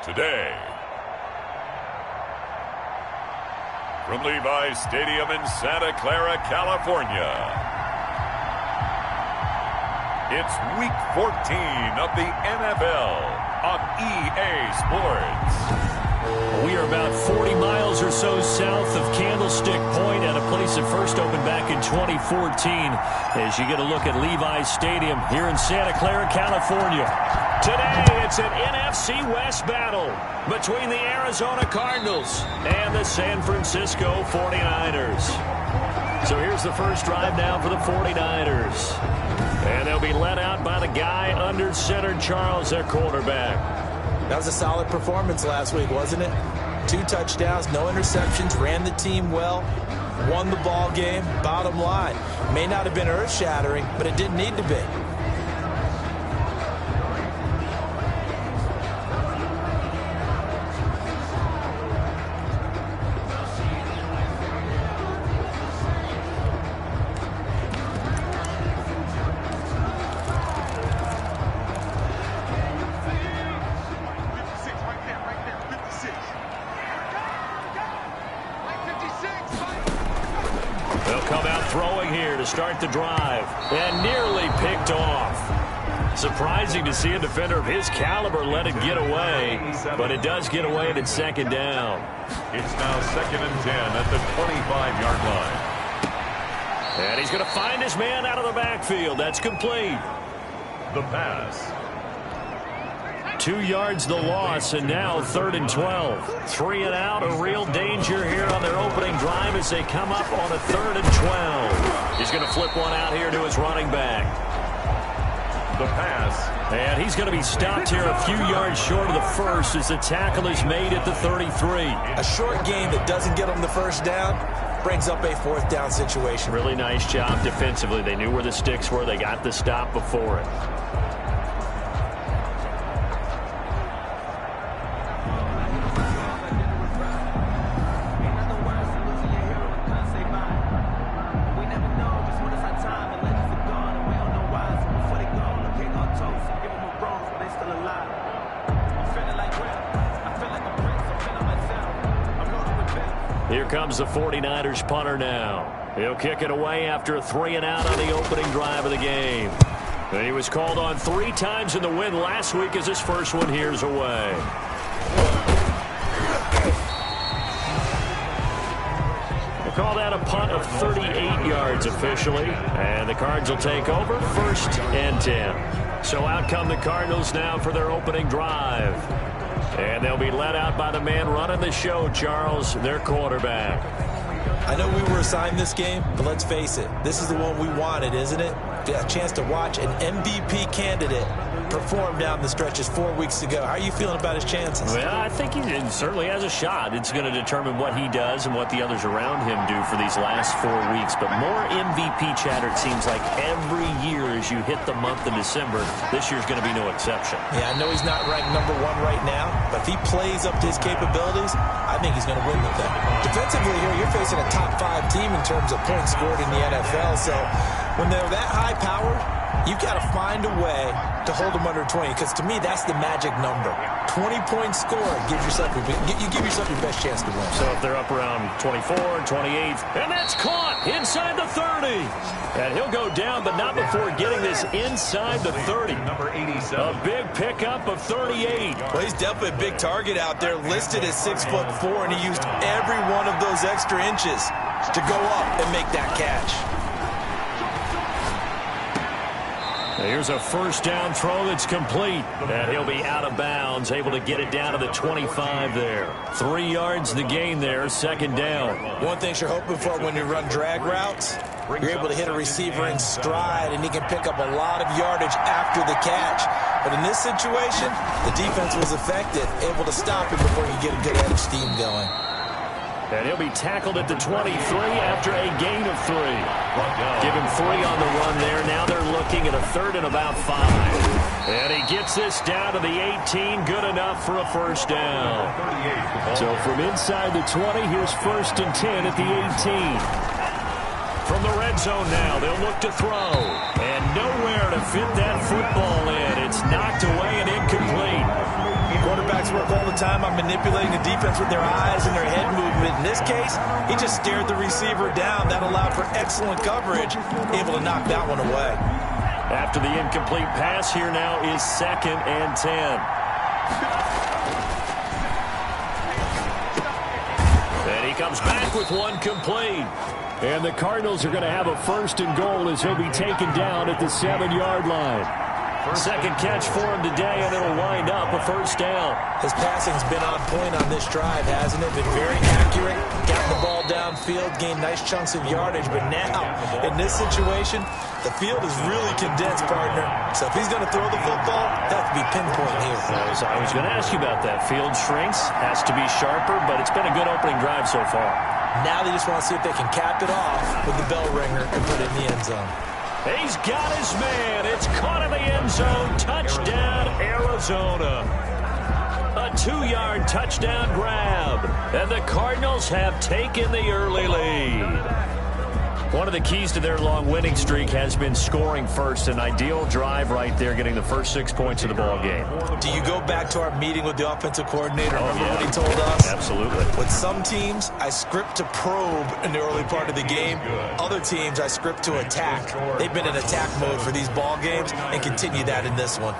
today. From Levi's Stadium in Santa Clara, California, it's Week 14 of the NFL on EA Sports. We are about 40 miles or so south of Candlestick Point at a place that first opened back in 2014 as you get a look at Levi's Stadium here in Santa Clara, California. Today, it's an NFC West battle between the Arizona Cardinals and the San Francisco 49ers. So here's the first drive now for the 49ers. And they'll be led out by the guy under center, Charles, their quarterback. That was a solid performance last week, wasn't it? 2 touchdowns, no interceptions, ran the team well, won the ball game. Bottom line, may not have been earth-shattering, but it didn't need to be. Start the drive and nearly picked off. Surprising to see a defender of his caliber let it get away, but it does get away at its second down. It's now 2nd and 10 at the 25-yard line. And he's going to find his man out of the backfield. That's complete. The pass. 2 yards the loss, and now 3rd and 12. 3 and out, a real danger here on their opening drive as they come up on a 3rd and 12. He's going to flip one out here to his running back. The pass. And he's going to be stopped here a few yards short of the first as the tackle is made at the 33. A short game that doesn't get them the first down brings up a 4th down situation. Really nice job defensively. They knew where the sticks were. They got the stop before it. Here comes the 49ers punter now. He'll kick it away after a 3 and out on the opening drive of the game. And he was called on 3 times in the win last week as his first one here's away. We'll call that a punt of 38 yards officially. And the Cards will take over 1st and 10. So out come the Cardinals now for their opening drive. And they'll be led out by the man running the show, Charles, their quarterback. I know we were assigned this game, but let's face it, this is the one we wanted, isn't it? A chance to watch an MVP candidate perform down the stretches 4 weeks ago. How are you feeling about his chances? Well, I think he certainly has a shot. It's going to determine what he does and what the others around him do for these last 4 weeks. But more MVP chatter, it seems like, every year as you hit the month of December. This year's going to be no exception. Yeah, I know he's not ranked #1 right now, but if he plays up to his capabilities, I think he's going to win the thing. Defensively here, you're facing a top 5 team in terms of points scored in the NFL. So when they're that high-powered, you've got to find a way to hold them under 20, because to me, that's the magic number. 20-point score, you give yourself your best chance to win. So if they're up around 24, 28, and that's caught inside the 30. And he'll go down, but not before getting this inside the 30. Number 87. A big pickup of 38. Well, he's definitely a big target out there, listed as 6'4", and he used every one of those extra inches to go up and make that catch. Here's a first down throw that's complete. And he'll be out of bounds, able to get it down to the 25 there. 3 yards the gain there, 2nd down. One thing you're hoping for when you run drag routes, you're able to hit a receiver in stride, and he can pick up a lot of yardage after the catch. But in this situation, the defense was effective, able to stop him before you get a good head of steam going. And he'll be tackled at the 23 after a gain of 3. Give him 3 on the run there. Now they're looking at a 3rd and about 5. And he gets this down to the 18. Good enough for a first down. So from inside the 20, here's 1st and 10 at the 18. From the red zone now, they'll look to throw. And nowhere to fit that football in. It's knocked away and incomplete. Quarterback quarterbacks work all the time on manipulating the defense with their eyes and their head movement. In this case, he just stared the receiver down. That allowed for excellent coverage, able to knock that one away. After the incomplete pass, here now is 2nd and 10. And he comes back with one complete. And the Cardinals are going to have a 1st and goal as he'll be taken down at the 7-yard line. Second catch for him today, and it'll wind up a 1st down. His passing's been on point on this drive, hasn't it? Been very accurate, gotten the ball downfield, gained nice chunks of yardage. But now, in this situation, the field is really condensed, partner. So if he's going to throw the football, that has to be pinpoint here. I was going to ask you about that. Field shrinks, has to be sharper, but it's been a good opening drive so far. Now they just want to see if they can cap it off with the bell ringer and put it in the end zone. He's got his man. It's caught in the end zone. Touchdown, Arizona. A 2-yard touchdown grab. And the Cardinals have taken the early lead. One of the keys to their long winning streak has been scoring first. An ideal drive right there, getting the first 6 points of the ball game. Do you go back to our meeting with the offensive coordinator? Remember what he told us? Absolutely. With some teams, I script to probe in the early part of the game. Other teams, I script to attack. They've been in attack mode for these ball games and continue that in this one.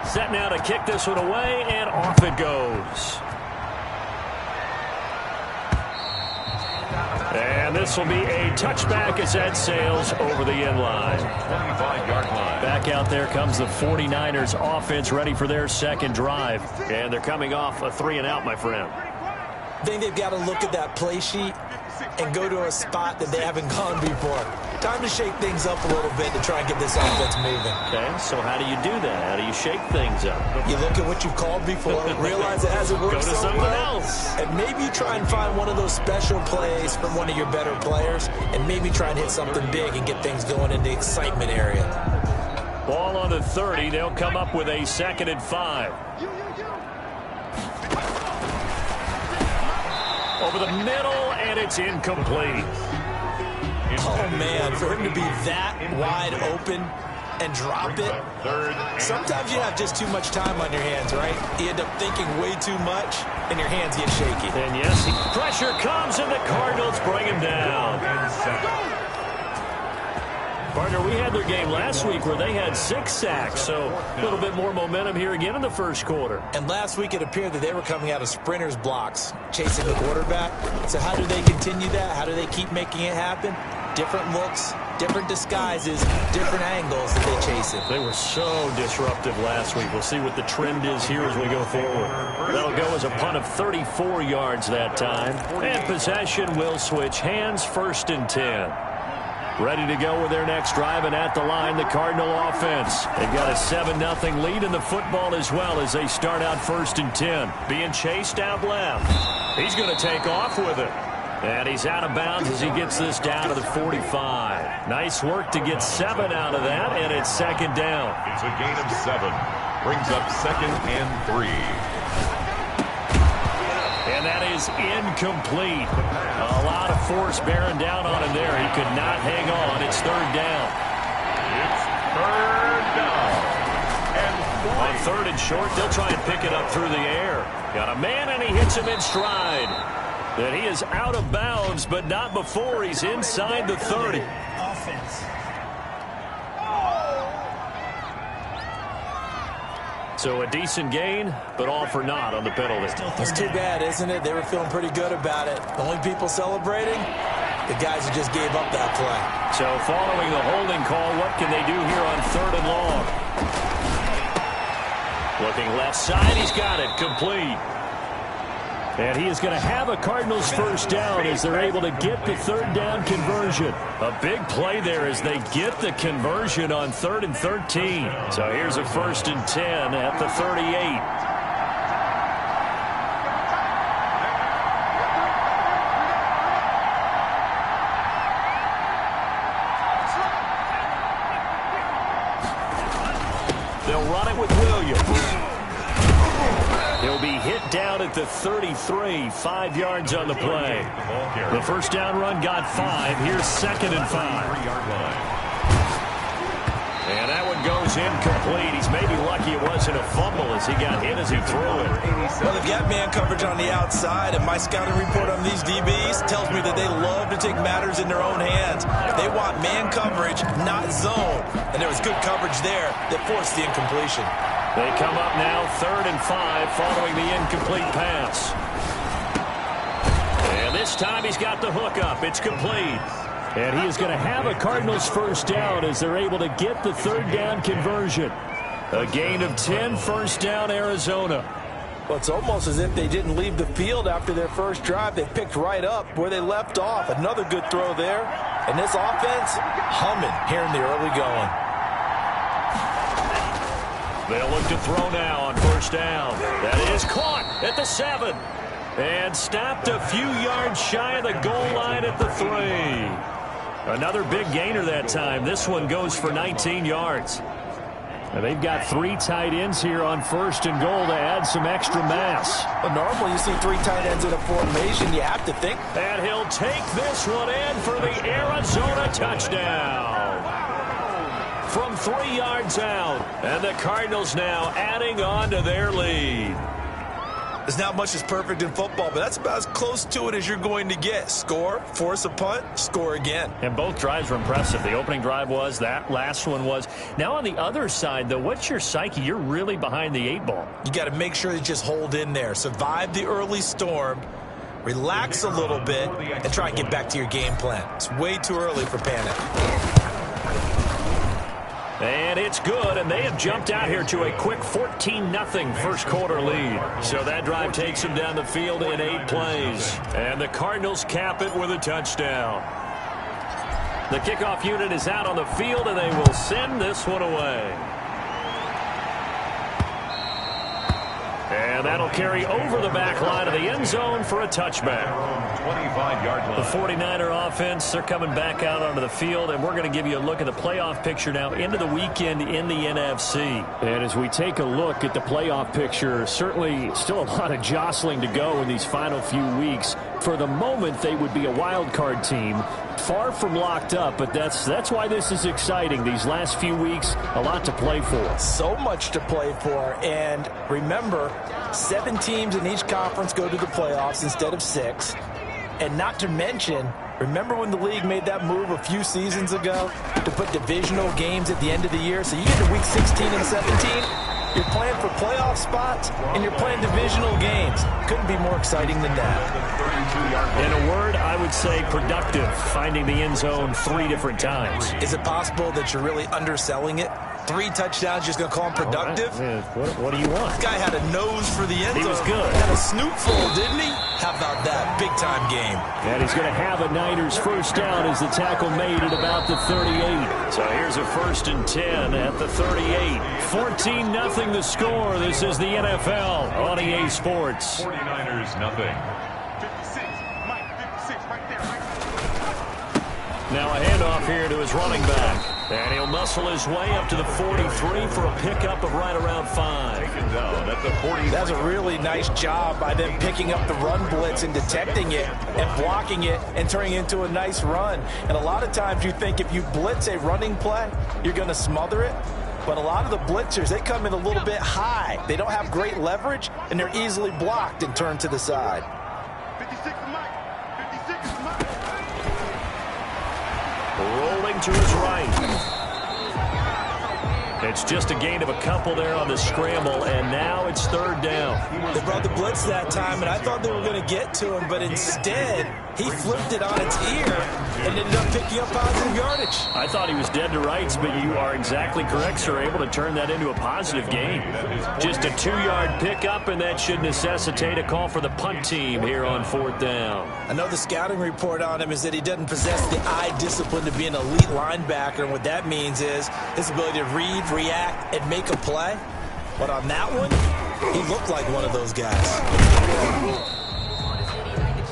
Set now to kick this one away, and off it goes. And this will be a touchback as that sails over the end line. 25-yard line. Back out there comes the 49ers offense, ready for their second drive. And they're coming off a 3-and-out, my friend. I think they've got to look at that play sheet and go to a spot that they haven't gone before. Time to shake things up a little bit to try and get this offense moving. Okay, so how do you do that? How do you shake things up? You look at what you've called before, realize it hasn't worked so well. Go to something else. And maybe you try and find one of those special plays from one of your better players, and maybe try and hit something big and get things going in the excitement area. Ball on the 30. They'll come up with a 2nd and 5. Over the middle, and it's incomplete. Oh, man, for him to be that wide open and drop it. Sometimes you have just too much time on your hands, right? You end up thinking way too much, and your hands get shaky. And yes, pressure comes, and the Cardinals bring him down. Partner, we had their game last week where they had 6 sacks, so a little bit more momentum here again in the first quarter. And last week it appeared that they were coming out of sprinters blocks, chasing the quarterback. So how do they continue that? How do they keep making it happen? Different looks, different disguises, different angles that they chase it. They were so disruptive last week. We'll see what the trend is here as we go forward. That'll go as a punt of 34 yards that time. And possession will switch hands, 1st and 10. Ready to go with their next drive, and at the line, the Cardinal offense. They've got a 7-0 lead in the football as well as they start out 1st and 10. Being chased out left. He's going to take off with it. And he's out of bounds as he gets this down to the 45. Nice work to get 7 out of that, and it's 2nd down. It's a gain of 7. Brings up 2nd and 3. And that is incomplete. A lot of force bearing down on him there. He could not hang on. It's 3rd down. It's 3rd down. And 3. On 3rd and short, they'll try and pick it up through the air. Got a man, and he hits him in stride. That he is out of bounds, but not before he's inside the 30. Offense. So a decent gain, but all for naught on the penalty. It's too bad, isn't it? They were feeling pretty good about it. The only people celebrating, the guys who just gave up that play. So following the holding call, what can they do here on 3rd and long? Looking left side, he's got it, complete. And he is going to have a Cardinals 1st down as they're able to get the 3rd down conversion. A big play there as they get the conversion on 3rd and 13. So here's a 1st and 10 at the 38. with Williams. He'll be hit down at the 33, 5 yards on the play. The first down run got 5. Here's 2nd and 5. And that one goes incomplete. He's maybe lucky it wasn't a fumble as he got hit as he threw it. Well, they've got man coverage on the outside, and my scouting report on these DBs tells me that they love to take matters in their own hands. They want man coverage, not zone. And there was good coverage there that forced the incompletion. They come up now 3rd and 5 following the incomplete pass. And this time he's got the hook up. It's complete. And he is going to have a Cardinals first down as they're able to get the 3rd down conversion. A gain of 10, first down, Arizona. Well, it's almost as if they didn't leave the field after their first drive. They picked right up where they left off. Another good throw there. And this offense humming here in the early going. They'll look to throw now on first down. That is caught at the 7. And stopped a few yards shy of the goal line at the 3. Another big gainer that time. This one goes for 19 yards. And they've got 3 tight ends here on 1st and goal to add some extra mass. Well, normally you see 3 tight ends in a formation. You have to think. And he'll take this one in for the Arizona touchdown. From 3 yards out. And the Cardinals now adding on to their lead. There's not much that's perfect in football, but that's about as close to it as you're going to get. Score, force a punt, score again. And both drives were impressive. The opening drive was, that last one was. Now on the other side, though, what's your psyche? You're really behind the 8 ball. You got to make sure you just hold in there. Survive the early storm, relax a little bit, and try and get back to your game plan. It's way too early for panic. And it's good, and they have jumped out here to a quick 14-0 first quarter lead. So that drive takes them down the field in 8 plays. And the Cardinals cap it with a touchdown. The kickoff unit is out on the field, and they will send this one away. And that'll carry over the back line of the end zone for a touchback. 25-yard line. The 49er offense, they're coming back out onto the field, and we're going to give you a look at the playoff picture now into the weekend in the NFC. And as we take a look at the playoff picture, certainly still a lot of jostling to go in these final few weeks. For the moment, they would be a wild card team. Far from locked up, but that's why this is exciting. These last few weeks, a lot to play for. So much to play for, and remember, 7 teams in each conference go to the playoffs instead of 6. And not to mention, remember when the league made that move a few seasons ago to put divisional games at the end of the year? So you get to week 16 and 17, you're playing for playoff spots, and you're playing divisional games. Couldn't be more exciting than that. In a word, I would say productive, finding the end zone 3 different times. Is it possible that you're really underselling it? 3 touchdowns, just going to call him productive? Right. What do you want? This guy had a nose for the end zone. He was good. Had a snootful, didn't he? How about that? Big-time game. And he's going to have a Niners first down as the tackle made at about the 38. So here's a 1st and 10 at the 38. 14-0 the score. This is the NFL on EA Sports. 49ers nothing. Now a handoff here to his running back. And he'll muscle his way up to the 43 for a pickup of right around 5. Taken down at the 40. That's a really nice job by them picking up the run blitz and detecting it and blocking it and turning it into a nice run. And a lot of times you think if you blitz a running play, you're going to smother it. But a lot of the blitzers, they come in a little bit high. They don't have great leverage, and they're easily blocked and turned to the side. 56 Mike. 56 Mike. Rolling to his right. It's just a gain of a couple there on the scramble, and now it's 3rd down. They brought the blitz that time, and I thought they were going to get to him, but instead, he flipped it on its ear and ended up picking up positive yardage. I thought he was dead to rights, but you are exactly correct, sir, able to turn that into a positive gain. Just a 2-yard pickup, and that should necessitate a call for the punt team here on 4th down. I know the scouting report on him is that he doesn't possess the eye discipline to be an elite linebacker, and what that means is his ability to read, react, and make a play. But on that one, he looked like one of those guys.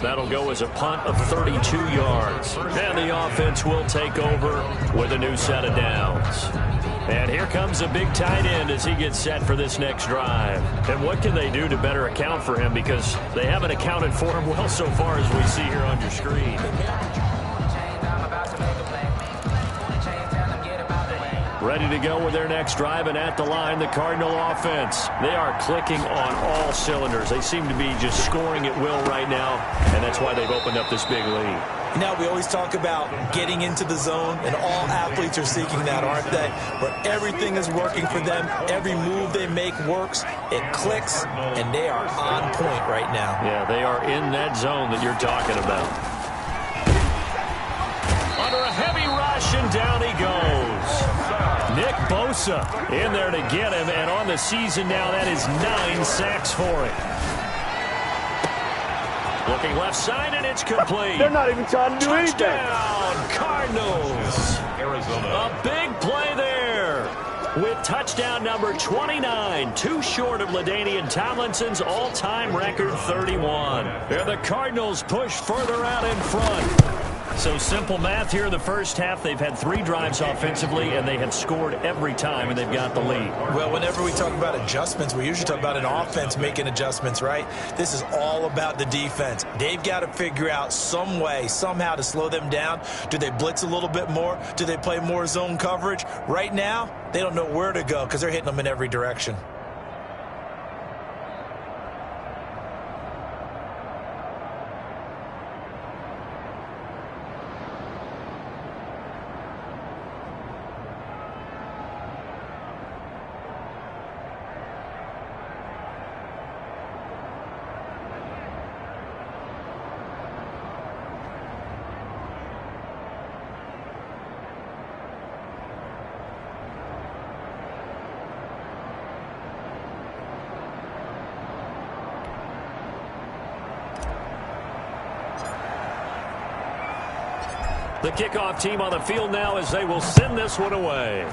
That'll go as a punt of 32 yards. And the offense will take over with a new set of downs. And here comes a big tight end as he gets set for this next drive. And what can they do to better account for him? Because they haven't accounted for him well so far as we see here on your screen. Ready to go with their next drive, and at the line, the Cardinal offense. They are clicking on all cylinders. They seem to be just scoring at will right now, and that's why they've opened up this big lead. Now, we always talk about getting into the zone, and all athletes are seeking that, aren't they? Where everything is working for them. Every move they make works. It clicks, and they are on point right now. Yeah, they are in that zone that you're talking about. Under a heavy rush, and down he goes. Nick Bosa in there to get him, and on the season now, that is 9 sacks for him. Looking left side, and it's complete. They're not even trying to do anything. Touchdown, Cardinals. Arizona. A big play there with touchdown number 29, too short of LaDainian Tomlinson's all-time record 31. And the Cardinals push further out in front. So simple math here in the first half. They've had 3 drives offensively, and they have scored every time, and they've got the lead. Well, whenever we talk about adjustments, we usually talk about an offense making adjustments, right? This is all about the defense. They've got to figure out some way, somehow to slow them down. Do they blitz a little bit more? Do they play more zone coverage? Right now, they don't know where to go because they're hitting them in every direction. The kickoff team on the field now as they will send this one away.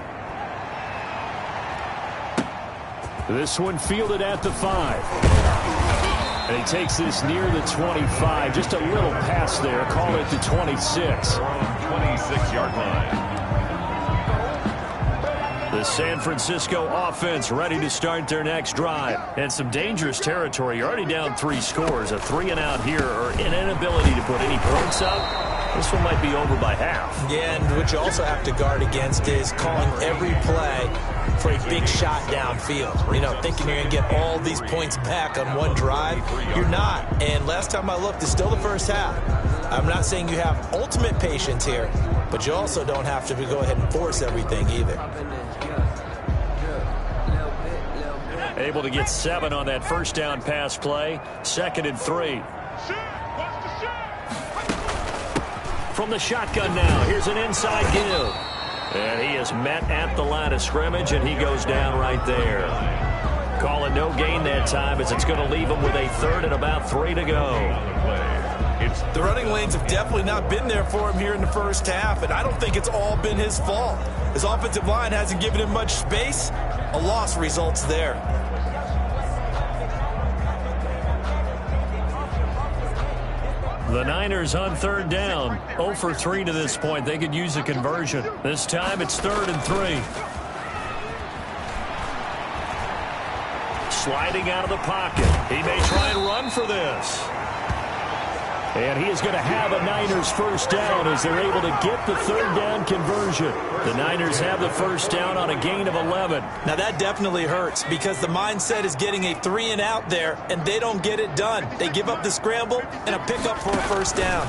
This one fielded at the 5. And he takes this near the 25. Just a little pass there. Call it the 26. 26-yard line. The San Francisco offense ready to start their next drive. And some dangerous territory. You're already down 3 scores. A 3-and-out here, or an inability to put any points up. This one might be over by half. Yeah, and what you also have to guard against is calling every play for a big shot downfield. You know, thinking you're going to get all these points back on one drive. You're not. And last time I looked, it's still the first half. I'm not saying you have ultimate patience here, but you also don't have to go ahead and force everything either. Able to get 7 on that first down pass play. 2nd and 3. From the shotgun now, here's an inside give. And he is met at the line of scrimmage, and he goes down right there. Call it no gain that time, as it's going to leave him with a 3rd and about 3 to go. The running lanes have definitely not been there for him here in the first half, and I don't think it's all been his fault. His offensive line hasn't given him much space. A loss results there. The Niners on 3rd down. 0 for 3 to this point. They could use a conversion. This time it's 3rd and 3. Sliding out of the pocket. He may try and run for this. And he is going to have a Niners first down as they're able to get the 3rd down conversion. The Niners have the first down on a gain of 11. Now that definitely hurts because the mindset is getting a 3-and-out there, and they don't get it done. They give up the scramble and a pickup for a first down.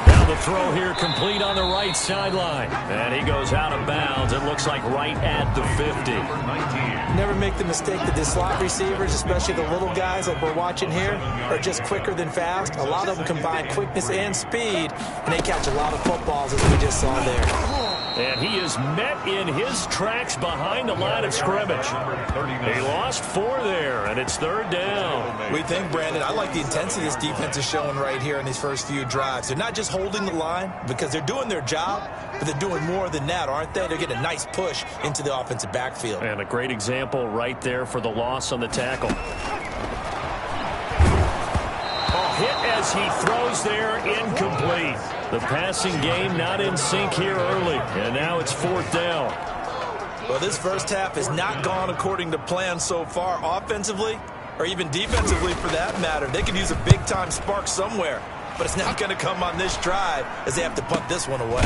Now the throw here complete on the right sideline. And he goes out of bounds. It looks like right at the 50. Never make the mistake that the slot receivers, especially the little guys like we're watching here, are just quicker than fast. A lot of them combine quickness and speed, and they catch a lot of footballs as we just saw there. And he is met in his tracks behind the line of scrimmage. He lost 4 there, and it's 3rd down. We think, Brandon, I like the intensity this defense is showing right here in these first few drives. They're not just holding the line because they're doing their job, but they're doing more than that, aren't they? They're getting a nice push into the offensive backfield. And a great example right there for the loss on the tackle. Hit as he throws there, incomplete. The passing game not in sync here early, and now it's 4th down. Well, this first half has not gone according to plan so far offensively, or even defensively for that matter. They could use a big-time spark somewhere, but it's not going to come on this drive as they have to punt this one away.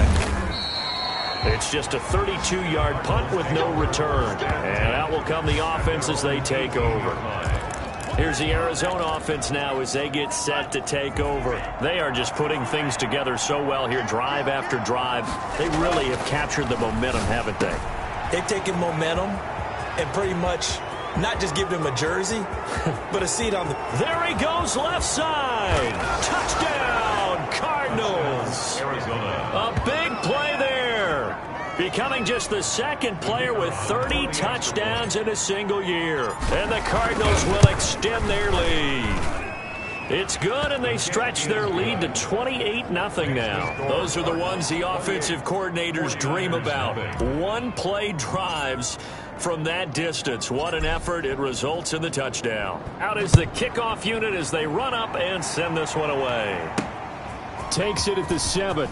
It's just a 32-yard punt with no return, and out will come the offense as they take over. Here's the Arizona offense now as they get set to take over. They are just putting things together so well here, drive after drive. They really have captured the momentum, haven't they? They've taken momentum and pretty much not just given him a jersey, but a seat on the... There he goes, left side. Touchdown, Cardinals. Arizona. A big play there. Becoming just the second player with 30 touchdowns in a single year. And the Cardinals will extend their lead. It's good, and they stretch their lead to 28-0 now. Those are the ones the offensive coordinators dream about. One-play drives from that distance. What an effort. It results in the touchdown. Out is the kickoff unit as they run up and send this one away. Takes it at the 7.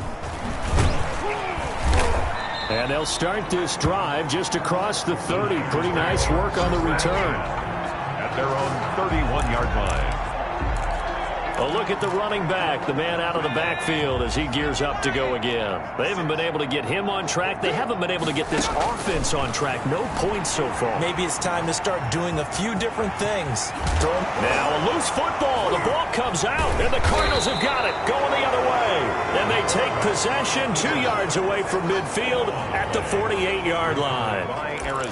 And they'll start this drive just across the 30. Pretty nice work on the return. At their own 31-yard line. A look at the running back, the man out of the backfield as he gears up to go again. They haven't been able to get him on track. They haven't been able to get this offense on track. No points so far. Maybe it's time to start doing a few different things. Now a loose football. The ball comes out, and the Cardinals have got it going the other way. And they take possession 2 yards away from midfield at the 48-yard line.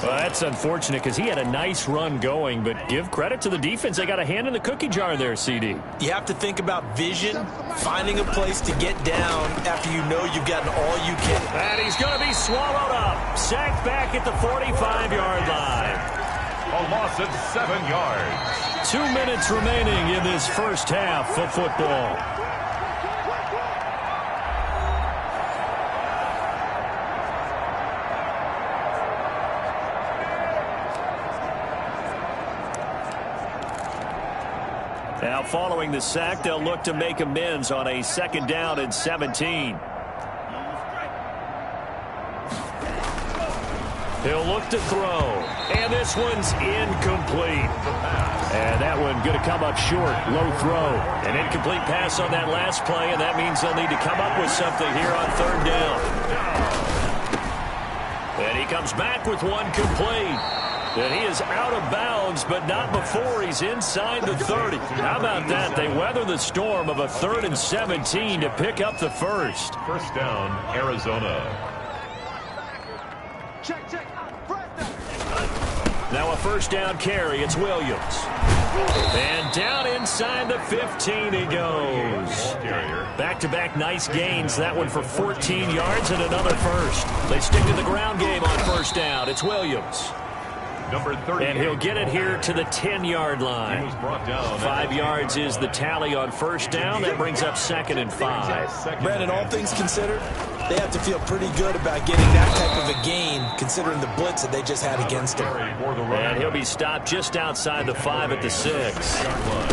Well, that's unfortunate because he had a nice run going, but give credit to the defense. They got a hand in the cookie jar there, CD. You have to think about vision, finding a place to get down after you know you've gotten all you can. And he's going to be swallowed up. Sacked back at the 45-yard line. A loss of 7 yards. 2 minutes remaining in this first half of football. Now, following the sack, they'll look to make amends on a 2nd down and 17. He'll look to throw. And this one's incomplete. And that one going to come up short. Low throw. An incomplete pass on that last play, and that means they'll need to come up with something here on 3rd down. And he comes back with one complete. And he is out of bounds, but not before he's inside the 30. How about that? They weather the storm of a 3rd and 17 to pick up the first. First down, Arizona. Check. Now a first down carry. It's Williams. And down inside the 15 he goes. Back-to-back nice gains. That one for 14 yards and another first. They stick to the ground game on first down. It's Williams. Number 30. And he'll get it here to the 10-yard line. He was brought down. 5 yards is the tally on first down. That brings up 2nd and 5. Brandon, all things considered, they have to feel pretty good about getting that type of a gain, considering the blitz that they just had against him. And he'll be stopped just outside the 5 at the 6.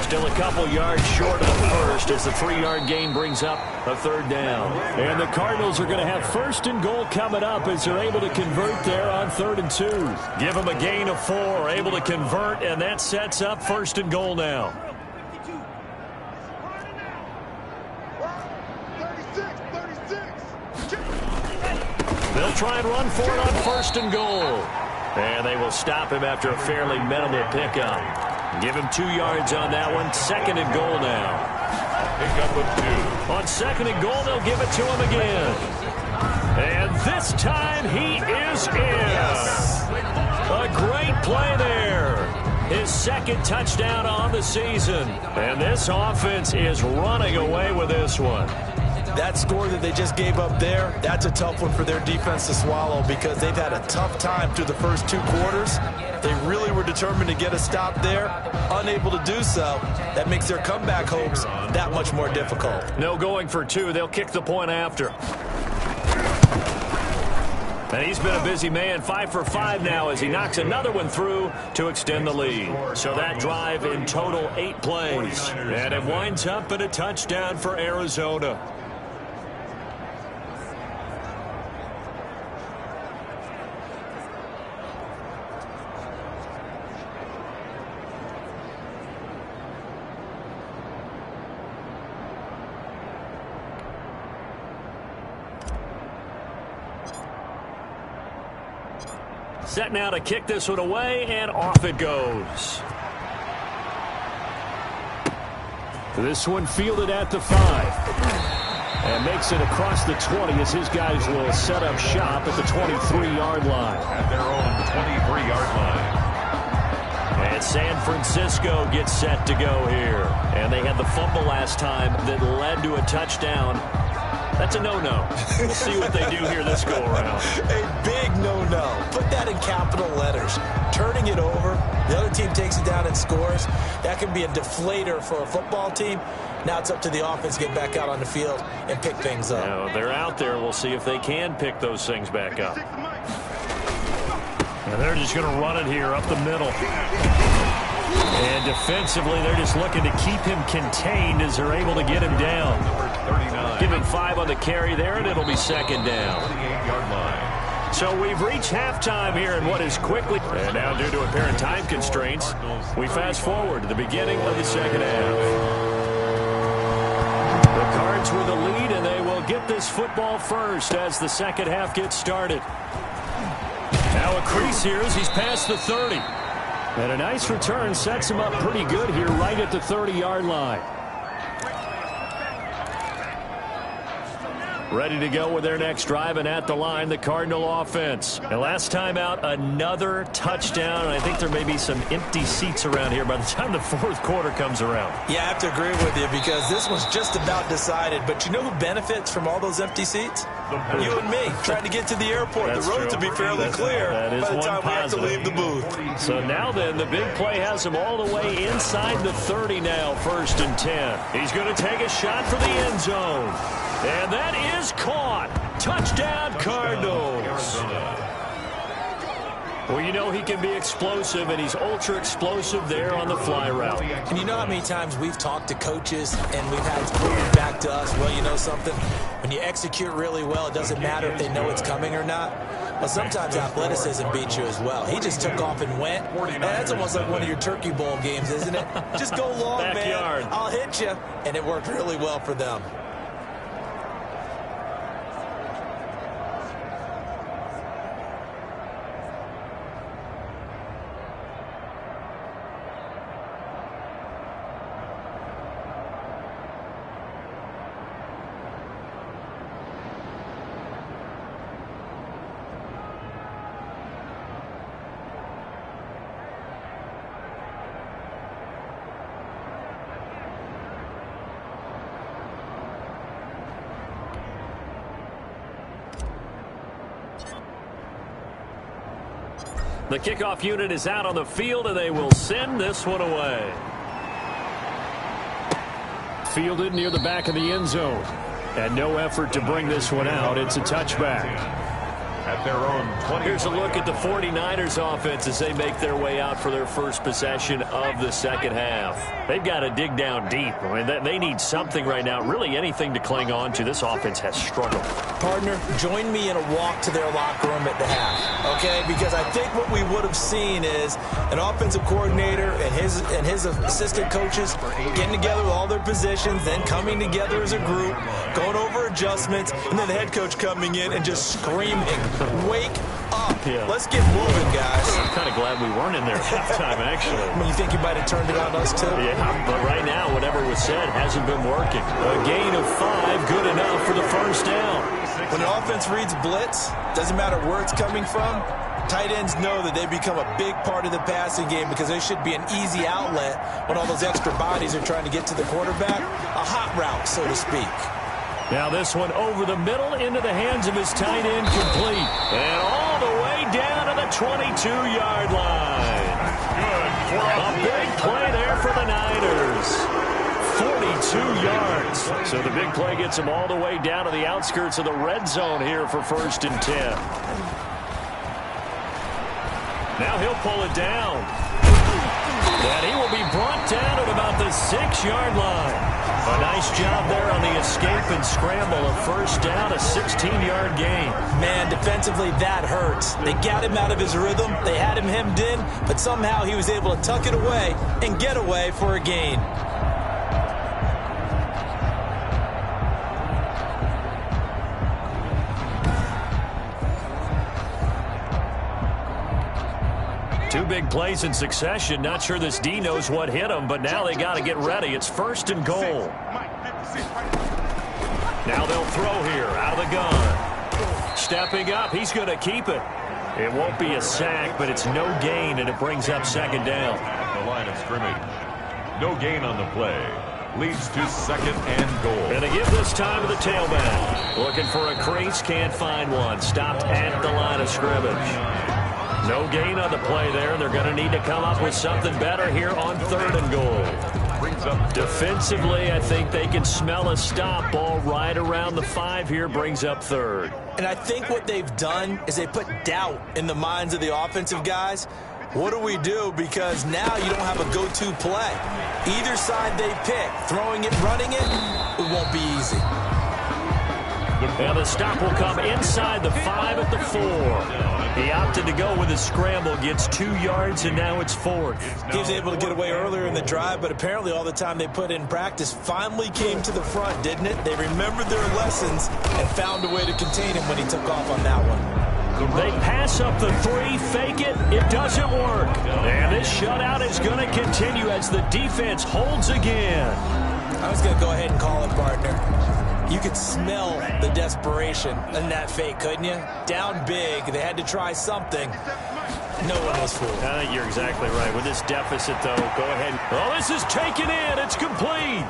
Still a couple yards short of the first as the 3-yard gain brings up a 3rd down. And the Cardinals are going to have 1st and goal coming up as they're able to convert there on 3rd and 2. Give them a gain of 4, able to convert, and that sets up 1st and goal now. 36. They'll try and run for it on 1st and goal. And they will stop him after a fairly minimal pickup. Give him 2 yards on that one. 2nd and goal now. Pick up of 2. On 2nd and goal, they'll give it to him again. And this time he is in. A great play there. His 2nd touchdown on the season. And this offense is running away with this one. That score that they just gave up there, that's a tough one for their defense to swallow because they've had a tough time through the first 2 quarters. They really were determined to get a stop there, unable to do so. That makes their comeback hopes that much more difficult. No going for 2. They'll kick the point after. And he's been a busy man, 5 for 5 now as he knocks another one through to extend the lead. So that drive in total 8 plays. And it winds up in a touchdown for Arizona. Set now to kick this one away, and off it goes. This one fielded at the 5. And makes it across the 20 as his guys will set up shop at the 23-yard line. At their own 23-yard line. And San Francisco gets set to go here. And they had the fumble last time that led to a touchdown. That's a no-no. We'll see what they do here this go-around. A big no-no. Put that in capital letters. Turning it over, the other team takes it down and scores. That can be a deflator for a football team. Now it's up to the offense to get back out on the field and pick things up. Now, they're out there. We'll see if they can pick those things back up. And they're just going to run it here up the middle. And defensively, they're just looking to keep him contained as they're able to get him down. Give him 5 on the carry there, and it'll be second down. 28-yard line. So we've reached halftime here in what is quickly. And now due to apparent time constraints, we fast forward to the beginning of the second half. The Cards with the lead, and they will get this football first as the second half gets started. Now a crease here as he's past the 30. And a nice return sets him up pretty good here right at the 30-yard line. Ready to go with their next drive, and at the line, the Cardinal offense. And last time out, another touchdown, and I think there may be some empty seats around here by the time the fourth quarter comes around. Yeah, I have to agree with you because this was just about decided. But you know who benefits from all those empty seats? You and me, trying to get to the airport. That's the roads true. will be fairly clear that by the is time one we have to positive. leave the booth. So now then, the big play has him all the way inside the 30 now, 1st and 10. He's going to take a shot for the end zone. And that is caught. Touchdown, Cardinals. Well, you know he can be explosive, and he's ultra-explosive there on the fly route. And you know how many times we've talked to coaches and we've had it back to us, well, you know something? When you execute really well, it doesn't matter if they know it's coming or not. But sometimes athleticism beats you as well. He just took off and went. And that's almost like one of your Turkey Bowl games, isn't it? Just go long, Backyard. man. I'll hit you. And it worked really well for them. The kickoff unit is out on the field, and they will send this one away. Fielded near the back of the end zone. And no effort to bring this one out. It's a touchback. At their own 20. Here's a look at the 49ers offense as they make their way out for their first possession of the second half. They've got to dig down deep. I mean, they need something right now, really anything to cling on to. This offense has struggled. Partner, join me in a walk to their locker room at the half, okay? Because I think what we would have seen is an offensive coordinator and his assistant coaches getting together with all their positions, then coming together as a group, going over adjustments, and then the head coach coming in and just screaming, wake up. Yeah. Let's get moving, guys. I'm kind of glad we weren't in there at halftime, actually. I mean, you think you might have turned it on us, too? Yeah, but right now, whatever was said hasn't been working. A gain of 5, good enough for the first down. When an offense reads blitz, doesn't matter where it's coming from, tight ends know that they become a big part of the passing game because they should be an easy outlet when all those extra bodies are trying to get to the quarterback. A hot route, so to speak. Now this one over the middle into the hands of his tight end, complete. And all the way down to the 22-yard line. Good for A big play there for the Niners. 42 yards. So the big play gets him all the way down to the outskirts of the red zone here for 1st and 10. Now he'll pull it down. And he will be brought down at about the 6-yard line. A nice job there on the escape and scramble. A 1st down, a 16-yard gain. Man, defensively, that hurts. They got him out of his rhythm. They had him hemmed in, but somehow he was able to tuck it away and get away for a gain. Two big plays in succession. Not sure this D knows what hit him, but now they got to get ready. It's 1st and goal. Now they'll throw here out of the gun. Stepping up, he's going to keep it. It won't be a sack, but it's no gain, and it brings up 2nd down. At the line of scrimmage. No gain on the play. Leads to 2nd and goal. And they give this time to the tailback. Looking for a crease, can't find one. Stopped at the line of scrimmage. No gain on the play there. They're going to need to come up with something better here on 3rd and goal. Brings up defensively, I think they can smell a stop. Ball right around the 5 here, brings up 3rd. And I think what they've done is they put doubt in the minds of the offensive guys. What do we do? Because now you don't have a go-to play. Either side they pick, throwing it, running it, it won't be easy. And the stop will come inside the 5 at the 4. He opted to go with a scramble, gets 2 yards, and now it's 4th. He was able to get away earlier in the drive, but apparently all the time they put in practice finally came to the front, didn't it? They remembered their lessons and found a way to contain him when he took off on that one. They pass up the 3, fake it, it doesn't work. And this shutout is going to continue as the defense holds again. I was going to go ahead and call it, partner. You could smell the desperation in that fake, couldn't you? Down big, they had to try something. No one was fooled. I think you're exactly right. With this deficit, though, go ahead. Oh, this is taken in. It's complete.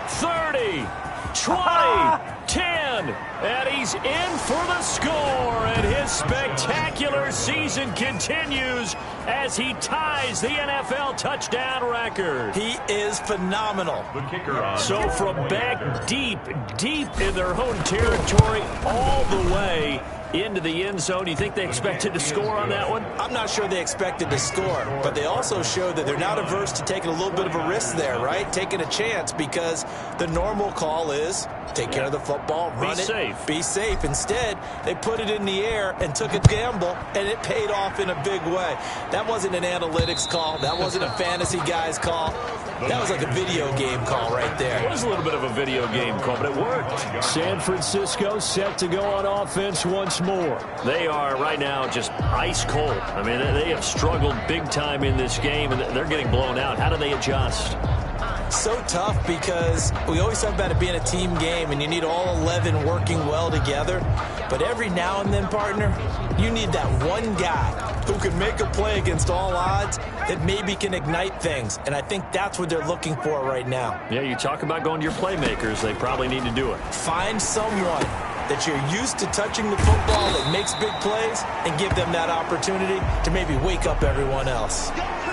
30, 20, 10, and he's in for the score, and his spectacular season continues as he ties the NFL touchdown record. He is phenomenal. the kicker on. So from back deep in their own territory, all the way into the end zone. You think they expected to score on that one? I'm not sure they expected to score, but they also showed that they're not averse to taking a little bit of a risk there, right? Taking a chance, because the normal call is take care of the football, run it, safe. Be safe. Instead, they put it in the air and took a gamble, and it paid off in a big way. That wasn't an analytics call. That wasn't a fantasy guy's call. That was like a video game call right there. It was a little bit of a video game call, but it worked. San Francisco set to go on offense once more. They are right now just ice cold. I mean, they have struggled big time in this game, and they're getting blown out. How do they adjust? So tough, because we always talk about it being a team game, and you need all 11 working well together. But every now and then, partner, you need that one guy who can make a play against all odds that maybe can ignite things. And I think that's what they're looking for right now. Yeah, you talk about going to your playmakers. They probably need to do it. Find someone that you're used to touching the football that makes big plays and give them that opportunity to maybe wake up everyone else.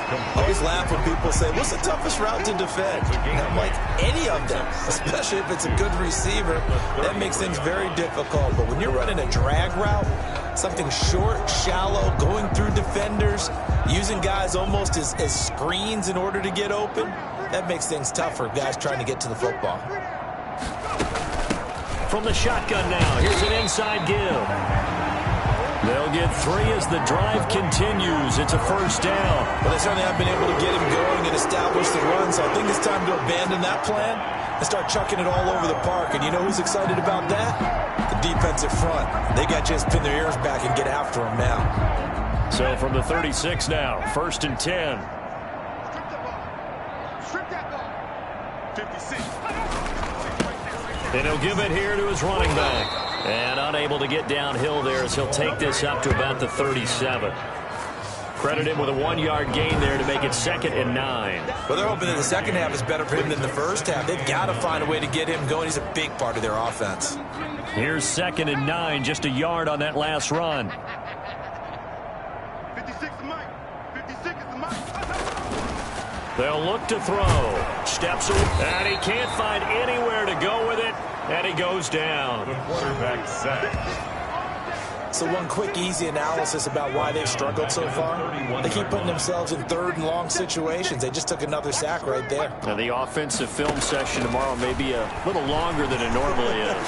I always laugh when people say, what's the toughest route to defend? And I'm like, any of them, especially if it's a good receiver. That makes things very difficult. But when you're running a drag route, something short, shallow, going through defenders, using guys almost as screens in order to get open, that makes things tough for guys trying to get to the football. From the shotgun now, here's an inside give. They'll get 3 as the drive continues. It's a first down. Well, they certainly have been able to get him going and establish the run, so I think it's time to abandon that plan and start chucking it all over the park. And you know who's excited about that? The defensive front. They got to just pin their ears back and get after him now. So from the 36 now, 1st and 10. Strip that ball. 56. And he'll give it here to his running back. And unable to get downhill there as he'll take this up to about the 37. Credit him with a 1-yard gain there to make it 2nd and 9. Well, they're hoping that the second half is better for him than the first half. They've got to find a way to get him going. He's a big part of their offense. Here's 2nd and 9, just a yard on that last run. 56 is Mike. 56 is Mike. They'll look to throw. Steps away, and he can't find anywhere to go with it, and he goes down. The quarterback sack. So one quick, easy analysis about why they've struggled so far. They keep putting themselves in third and long situations. They just took another sack right there. Now the offensive film session tomorrow may be a little longer than it normally is.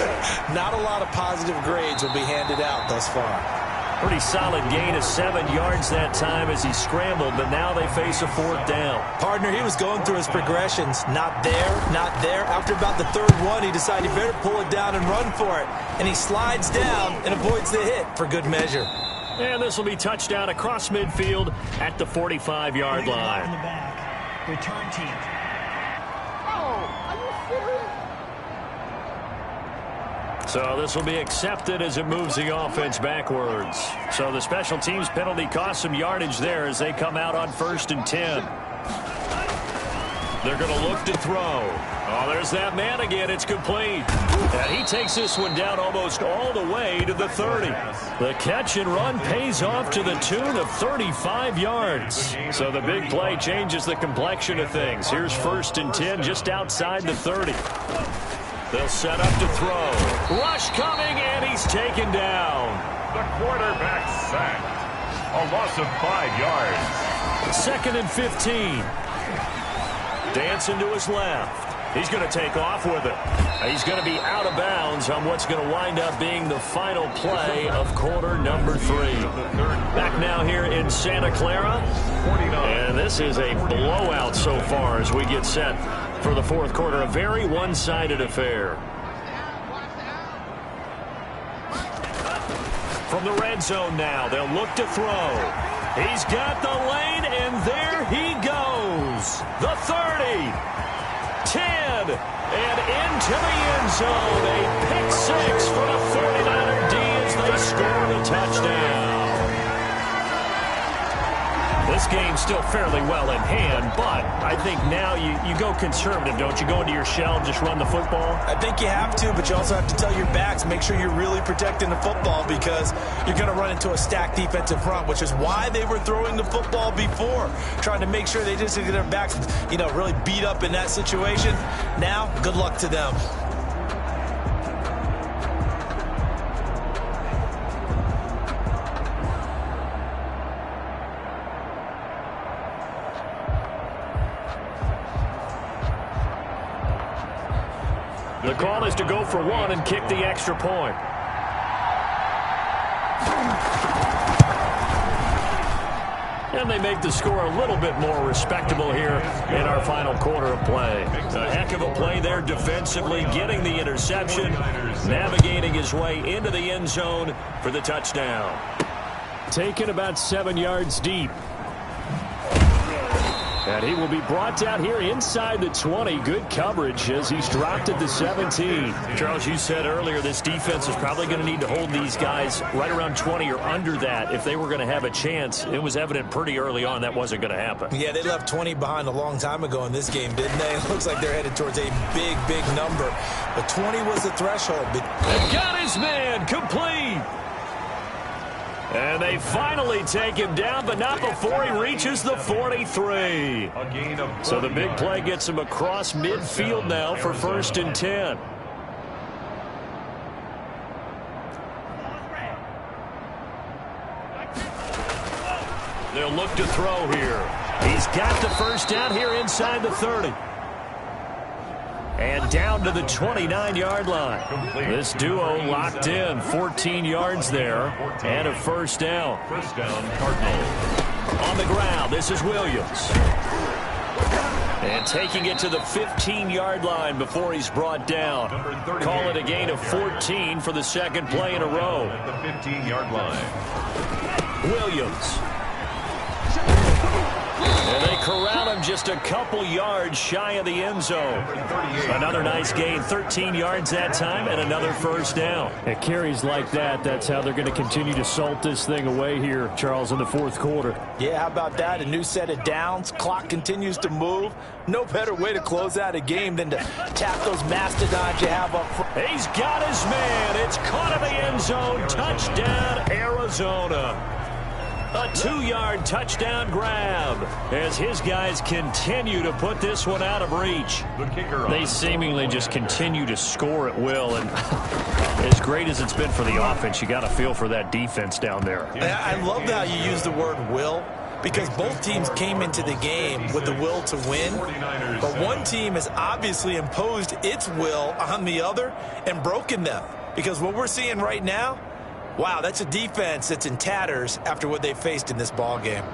Not a lot of positive grades will be handed out thus far. Pretty solid gain of 7 yards that time as he scrambled, but now they face a 4th down. Partner, he was going through his progressions. Not there, not there. After about the 3rd one, he decided he better pull it down and run for it. And he slides down and avoids the hit for good measure. And this will be touchdown across midfield at the 45-yard line. In the back. Return team. So this will be accepted as it moves the offense backwards. So the special teams penalty cost some yardage there as they come out on 1st and 10. They're going to look to throw. Oh, there's that man again. It's complete. And he takes this one down almost all the way to the 30. The catch and run pays off to the tune of 35 yards. So the big play changes the complexion of things. Here's 1st and 10 just outside the 30. They'll set up to throw. Rush coming, and he's taken down. The quarterback sacked. A loss of 5 yards. 2nd and 15. Dancing to his left. He's going to take off with it. He's going to be out of bounds on what's going to wind up being the final play of quarter number 3. Back now here in Santa Clara. And this is a blowout so far as we get set for the 4th quarter. A very one-sided affair. From the red zone now, they'll look to throw. He's got the lane, and there he goes. The 30, 10, and into the end zone. A pick 6 for the 49er D as they score the touchdown. This game's still fairly well in hand, but I think now you go conservative, don't you? Go into your shell and just run the football? I think you have to, but you also have to tell your backs, make sure you're really protecting the football because you're going to run into a stacked defensive front, which is why they were throwing the football before, trying to make sure they just get their backs, really beat up in that situation. Now, good luck to them. The call is to go for 1 and kick the extra point. And they make the score a little bit more respectable here in our final quarter of play. A heck of a play there defensively, getting the interception, navigating his way into the end zone for the touchdown. Taken about 7 yards deep. And he will be brought down here inside the 20. Good coverage as he's dropped at the 17. Charles, you said earlier this defense is probably going to need to hold these guys right around 20 or under that if they were going to have a chance. It was evident pretty early on that wasn't going to happen. Yeah, they left 20 behind a long time ago in this game, didn't they? It looks like they're headed towards a big, big number. But 20 was the threshold. And got his man complete. And they finally take him down, but not before he reaches the 43. So the big play gets him across midfield now for 1st and 10. They'll look to throw here. He's got the 1st down here inside the 30. And down to the 29-yard line. This duo locked in. 14 yards there. And a 1st down. First down, Cardinals. On the ground, this is Williams. And taking it to the 15-yard line before he's brought down. Call it a gain of 14 for the 2nd play in a row. At the 15-yard line. Williams. And they corral him just a couple yards shy of the end zone. Another nice gain, 13 yards that time, and another 1st down. At carries like that, that's how they're going to continue to salt this thing away here, Charles, in the 4th quarter. Yeah, how about that? A new set of downs. Clock continues to move. No better way to close out a game than to tap those mastodons you have up front. He's got his man. It's caught in the end zone. Touchdown, Arizona. A 2-yard touchdown grab as his guys continue to put this one out of reach. The kicker on. They seemingly just continue to score at will, and as great as it's been for the offense, you got to feel for that defense down there. I love how you use the word will, because both teams came into the game with the will to win, but one team has obviously imposed its will on the other and broken them. Because what we're seeing right now, wow, that's a defense that's in tatters after what they faced in this ball game.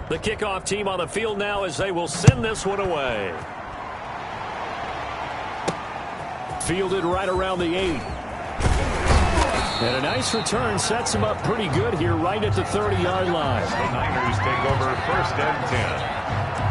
The kickoff team on the field now as they will send this one away. Fielded right around the 8. And a nice return sets them up pretty good here right at the 30-yard line. The Niners take over 1st and 10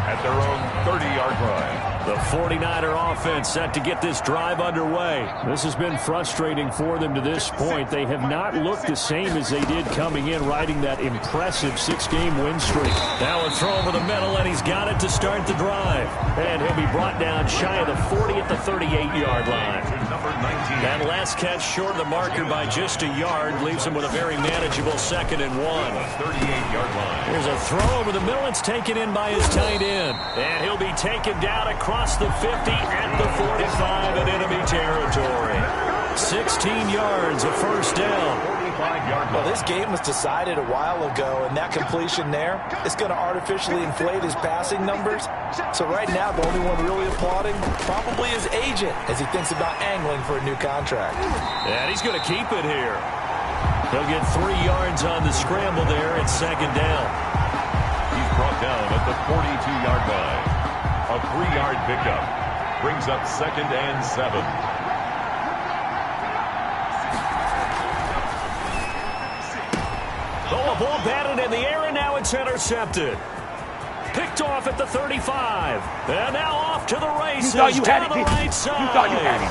at their own 30-yard line. The 49er offense set to get this drive underway. This has been frustrating for them to this point. They have not looked the same as they did coming in, riding that impressive 6-game win streak. Now a throw over the middle, and he's got it to start the drive. And he'll be brought down shy of the 40 at the 38-yard line. Number 19. That last catch short of the marker by just a yard leaves him with a very manageable 2nd and 1. 38-yard line. Here's a throw over the middle. It's taken in by his tight end. And he'll be taken down across the 50 at the 45 in enemy territory. 16 yards, a 1st down. Well, this game was decided a while ago, and that completion there is going to artificially inflate his passing numbers. So right now, the only one really applauding probably his agent as he thinks about angling for a new contract. And he's going to keep it here. He'll get 3 yards on the scramble there at 2nd down. He's brought down at the 42-yard line. A 3-yard pickup brings up 2nd and 7. Oh, a ball batted in the air, and now it's intercepted. Picked off at the 35. And now off to the races down the right side. You thought you had it.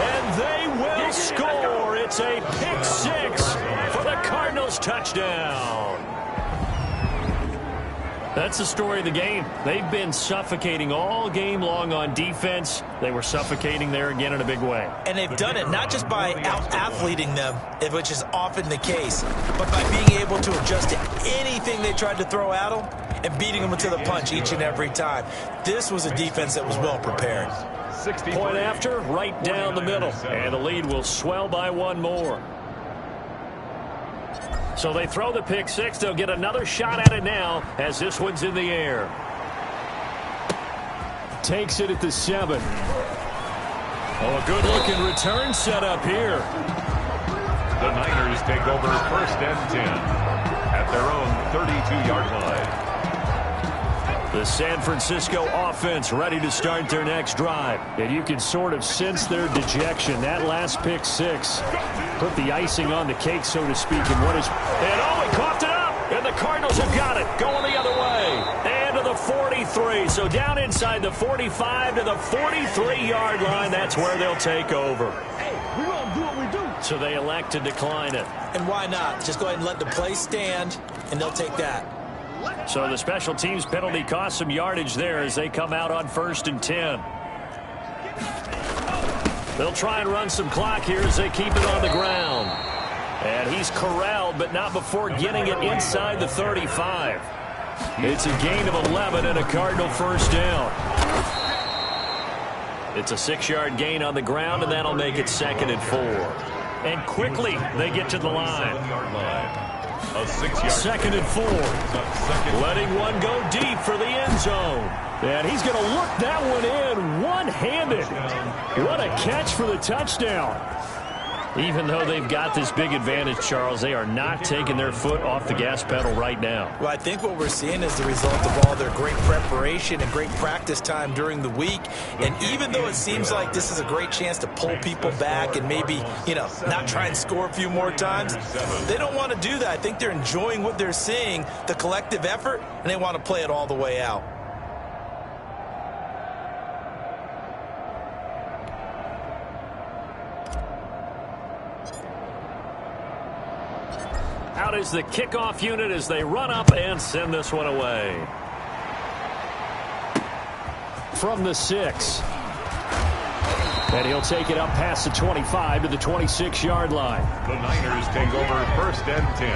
And they will score. It's a pick 6 for the Cardinals touchdown. That's the story of the game. They've been suffocating all game long on defense. They were suffocating there again in a big way. And they've done it not just by out-athleting them, which is often the case, but by being able to adjust to anything they tried to throw at them and beating them to the punch each and every time. This was a defense that was well prepared. Point after, right down the middle. And the lead will swell by 1 more. So they throw the pick 6. They'll get another shot at it now as this one's in the air. Takes it at the 7. Oh, a good-looking return set up here. The Niners take over 1st and 10 at their own 32-yard line. The San Francisco offense ready to start their next drive. And you can sort of sense their dejection. That last pick 6 put the icing on the cake, so to speak. And what is... And oh, he coughed it up! And the Cardinals have got it. Going the other way. And to the 43. So down inside the 45 to the 43-yard line. That's where they'll take over. Hey, we're going to do what we do. So they elect to decline it. And why not? Just go ahead and let the play stand, and they'll take that. So the special teams penalty cost some yardage there as they come out on 1st and 10. They'll try and run some clock here as they keep it on the ground. And he's corralled, but not before getting it inside the 35. It's a gain of 11 and a Cardinal 1st down. It's a 6-yard gain on the ground, and that'll make it 2nd and 4. And quickly they get to the line. A 6-yard. 2nd and 4. Letting one go deep for the end zone. And he's going to look that one in one-handed. What a catch for the touchdown. Even though they've got this big advantage, Charles, they are not taking their foot off the gas pedal right now. Well, I think what we're seeing is the result of all their great preparation and great practice time during the week. And even though it seems like this is a great chance to pull people back and maybe, not try and score a few more times, they don't want to do that. I think they're enjoying what they're seeing, the collective effort, and they want to play it all the way out. Out is the kickoff unit as they run up and send this one away. From the 6. And he'll take it up past the 25 to the 26-yard line. The Niners take over 1st and 10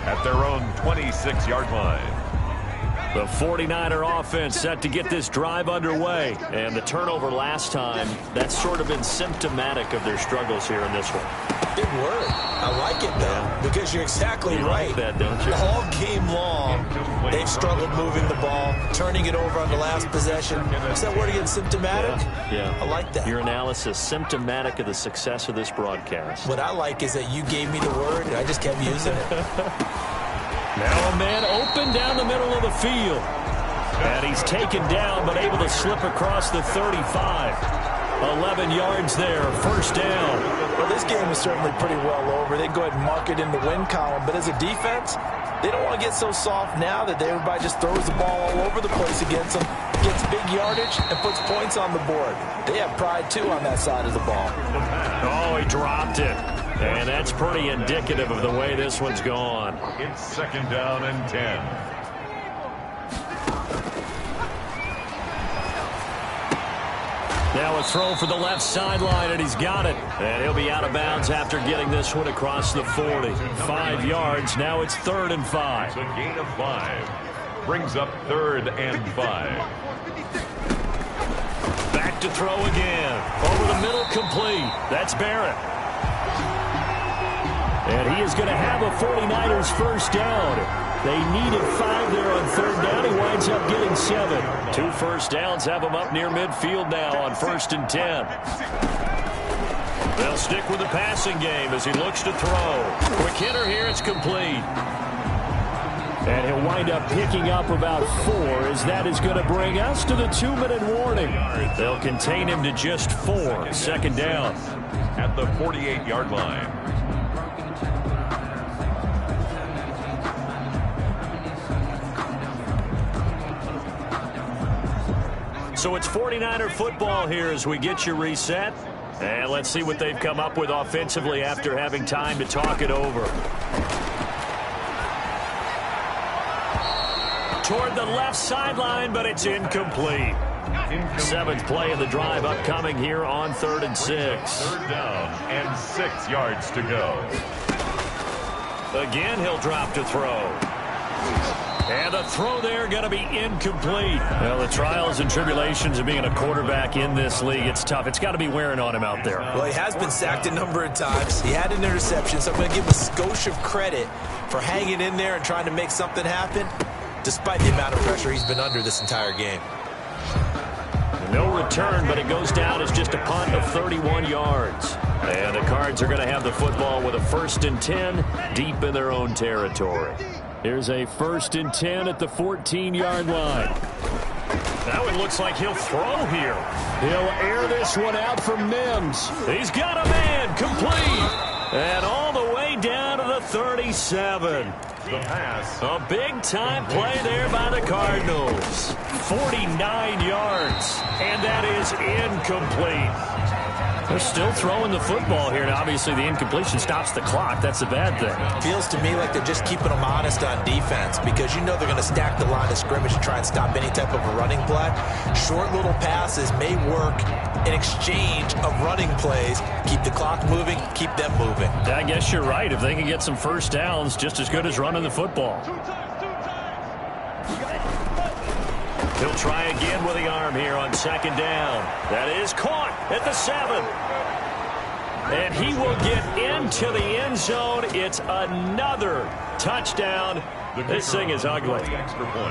at their own 26-yard line. The 49er offense set to get this drive underway. And the turnover last time, that's sort of been symptomatic of their struggles here in this one. Big word. I like it, though, because you're exactly right. Like that, don't you? All game long, they've struggled moving the ball, turning it over on the last possession. What's that word again, symptomatic? Yeah. I like that. Your analysis, symptomatic of the success of this broadcast. What I like is that you gave me the word, and I just kept using it. Now a man open down the middle of the field. And he's taken down, but able to slip across the 35. 11 yards there, 1st down. Well, this game is certainly pretty well over. They go ahead and mark it in the win column. But as a defense, they don't want to get so soft now that everybody just throws the ball all over the place against them, gets big yardage, and puts points on the board. They have pride, too, on that side of the ball. Oh, he dropped it. And that's pretty indicative of the way this one's gone. It's 2nd down and 10. Now a throw for the left sideline, and he's got it. And he'll be out of bounds after getting this one across the 40. 5 yards. Now it's 3rd and 5. It's a gain of 5. Brings up 3rd and 5. Back to throw again. Over the middle, complete. That's Barrett. And he is going to have a 49ers 1st down. They needed 5 there on 3rd down. He winds up getting 7. 2 1st downs have him up near midfield now on 1st and 10. They'll stick with the passing game as he looks to throw. Quick hitter here, it's complete. And he'll wind up picking up about 4 as that is going to bring us to the 2-minute warning. They'll contain him to just 4. 2nd down. At the 48-yard line. So it's 49er football here as we get you reset. And let's see what they've come up with offensively after having time to talk it over. Toward the left sideline, but it's incomplete. 7th play of the drive upcoming here on 3rd and 6. 3rd down and 6 yards to go. Again, he'll drop to throw. And the throw there going to be incomplete. Well, the trials and tribulations of being a quarterback in this league, it's tough. It's got to be wearing on him out there. Well, he has been sacked a number of times. He had an interception, so I'm going to give him a skosh of credit for hanging in there and trying to make something happen, despite the amount of pressure he's been under this entire game. No return, but it goes down as just a punt of 31 yards. And the Cards are going to have the football with a 1st and 10 deep in their own territory. Here's a 1st and 10 at the 14-yard line. Now it looks like he'll throw here. He'll air this one out for Mims. He's got a man, complete. And all the way down to the 37. The pass. A big-time play there by the Cardinals. 49 yards, and that is incomplete. They're still throwing the football here, and obviously the incompletion stops the clock. That's a bad thing. Feels to me like they're just keeping them honest on defense because you know they're going to stack the line of scrimmage and try and stop any type of a running play. Short little passes may work in exchange of running plays. Keep the clock moving, keep them moving. I guess you're right. If they can get some 1st downs, just as good as running the football. He'll try again with the arm here on 2nd down. That is caught at the 7. And he will get into the end zone. It's another touchdown. This thing is ugly.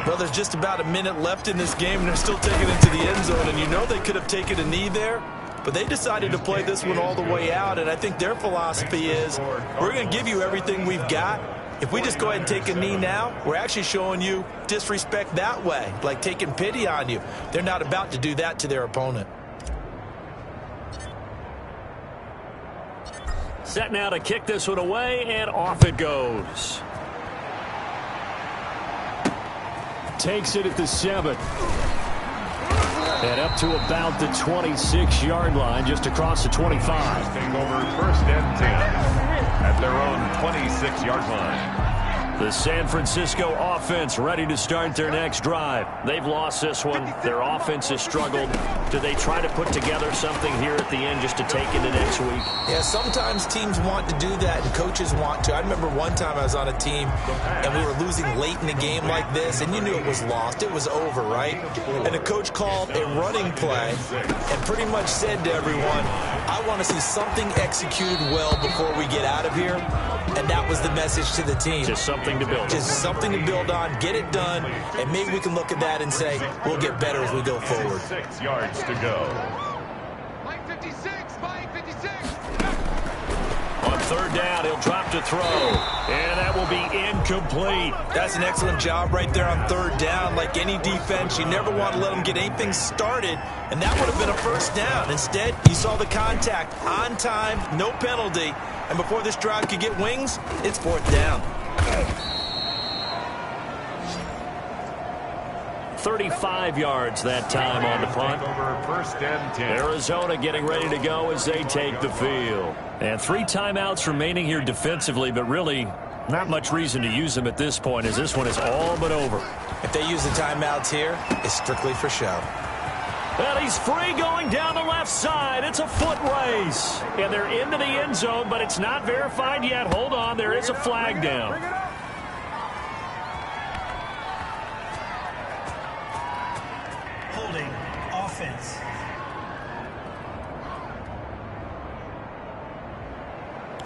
Well, there's just about a minute left in this game, and they're still taking it to the end zone. And you know they could have taken a knee there. But they decided to play this one all the way out, and I think their philosophy is we're going to give you everything we've got. If we just go ahead and take a knee now, we're actually showing you disrespect that way, like taking pity on you. They're not about to do that to their opponent. Set now to kick this one away, and off it goes. Takes it at the 7. And up to about the 26-yard line, just across the 25. Take over 1st and 10 at their own 26-yard line. The San Francisco offense ready to start their next drive. They've lost this one. Their offense has struggled. Do they try to put together something here at the end just to take into next week? Yeah, sometimes teams want to do that and coaches want to. I remember one time I was on a team and we were losing late in a game like this, and you knew it was lost. It was over, right? And the coach called a running play and pretty much said to everyone, I want to see something executed well before we get out of here. And that was the message to the team. Just something to build on. Just something to build on, get it done, and maybe we can look at that and say, we'll get better as we go forward. 6 yards to go. Mike 56, Mike 56. On 3rd down, he'll drop to throw. And that will be incomplete. That's an excellent job right there on 3rd down. Like any defense, you never want to let them get anything started, and that would have been a 1st down. Instead, you saw the contact on time, no penalty. And before this drive could get wings, it's 4th down. 35 yards that time on the punt. Over 1st and 10. Arizona getting ready to go as they take the field. And 3 timeouts remaining here defensively, but really not much reason to use them at this point, as this one is all but over. If they use the timeouts here, it's strictly for show. And he's free going down the left side. It's a foot race. And they're into the end zone, but it's not verified yet. Hold on, there is a flag down. Holding offense.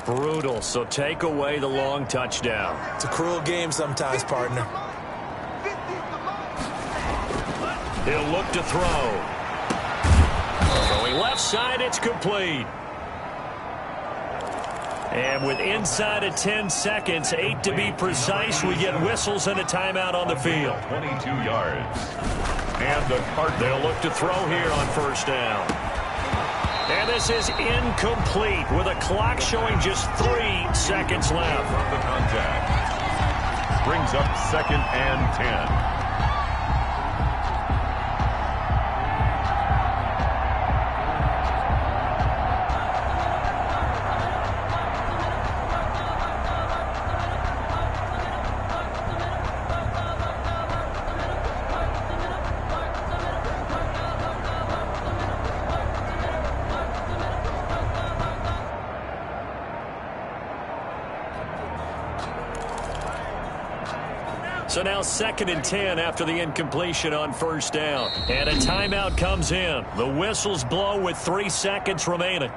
Brutal, so take away the long touchdown. It's a cruel game sometimes, partner. He'll look to throw. Going left side, it's complete. And with inside of 10 seconds, 8 to be precise, we get whistles and a timeout on the field. 22 yards. And the Cardinals. They'll look to throw here on 1st down. And this is incomplete with a clock showing just 3 seconds left. From the contact. Brings up 2nd and 10. So now 2nd and 10 after the incompletion on 1st down. And a timeout comes in. The whistles blow with 3 seconds remaining.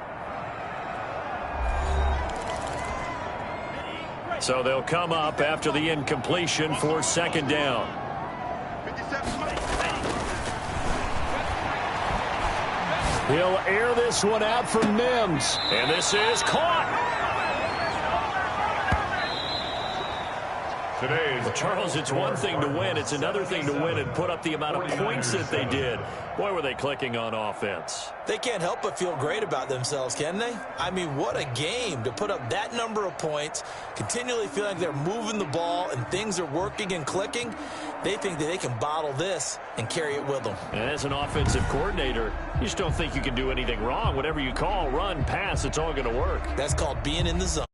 So they'll come up after the incompletion for 2nd down. 57. He'll air this one out for Mims. And this is caught. Today's Charles, it's one thing to win. It's another thing to win and put up the amount of points that they did. Boy, were they clicking on offense. They can't help but feel great about themselves, can they? I mean, what a game to put up that number of points, continually feeling like they're moving the ball and things are working and clicking. They think that they can bottle this and carry it with them. And as an offensive coordinator, you just don't think you can do anything wrong. Whatever you call, run, pass, it's all going to work. That's called being in the zone.